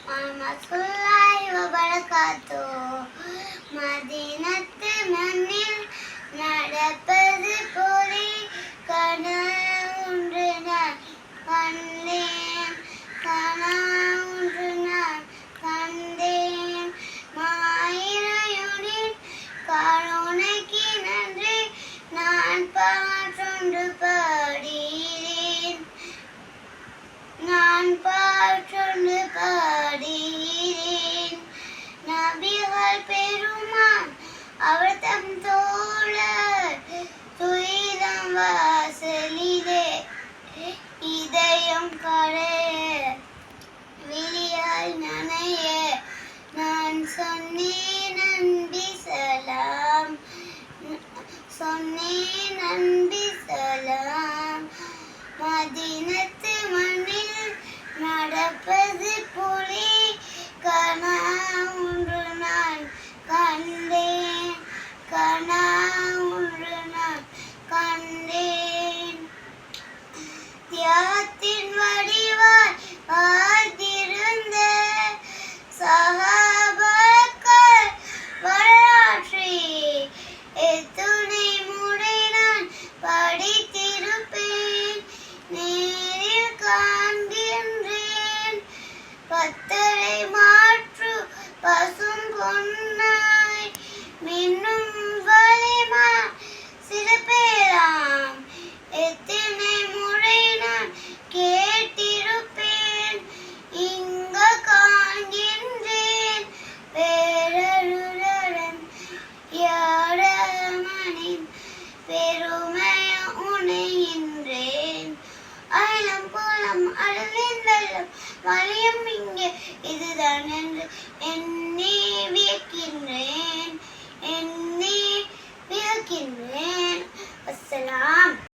warahmatullahi wabarakatuh. மதீனத்து மண்ணில் நடப்பது போலே கனவுன்று நான் கண்டேன், கனவுன்று நான் கண்டேன். மாயிரையுனின் கருணைக்கு நன்றி, நான் பாற்றொன்று பாடுகிறேன், நான் பாற்றொன்று பாடுகிறேன். நபிகள் பெருமான் அவர் தம் தோழர் துயிலம் வாசலிலே இதயம் கரைய விழியால் நனைய நான் சொன்னேன் நன்பி சலாம், சொன்னேன் நன்பி சலாம். மதீனத்து மண்ணில் நடப்பது போலே கனவுன்று நான் கண்டேன், கனவுன்று நான் கண்டேன். தியாகத்தின் வடிவாய் வாழ்ந்திருந்த சஹாபாக்கள் வரலாற்றை எத்துணை முறை நான் படித்திருப்பேன், நேரில் காண்கின்றேன். பத்தரை மாற்று பசும் பொன்னாய் மின்னும் வலிமா சிறப்பேராம் எத்தனை முறை நான் கேட்டிருப்பேன், இங்க காண்கின்றேன். பேரருடன் யாரமனின் பெருமைய உணைகின்றேன். அயலம் போலம் அழுவேன் வெள்ளம் வலியும் இங்கே இதுதான் என்று என்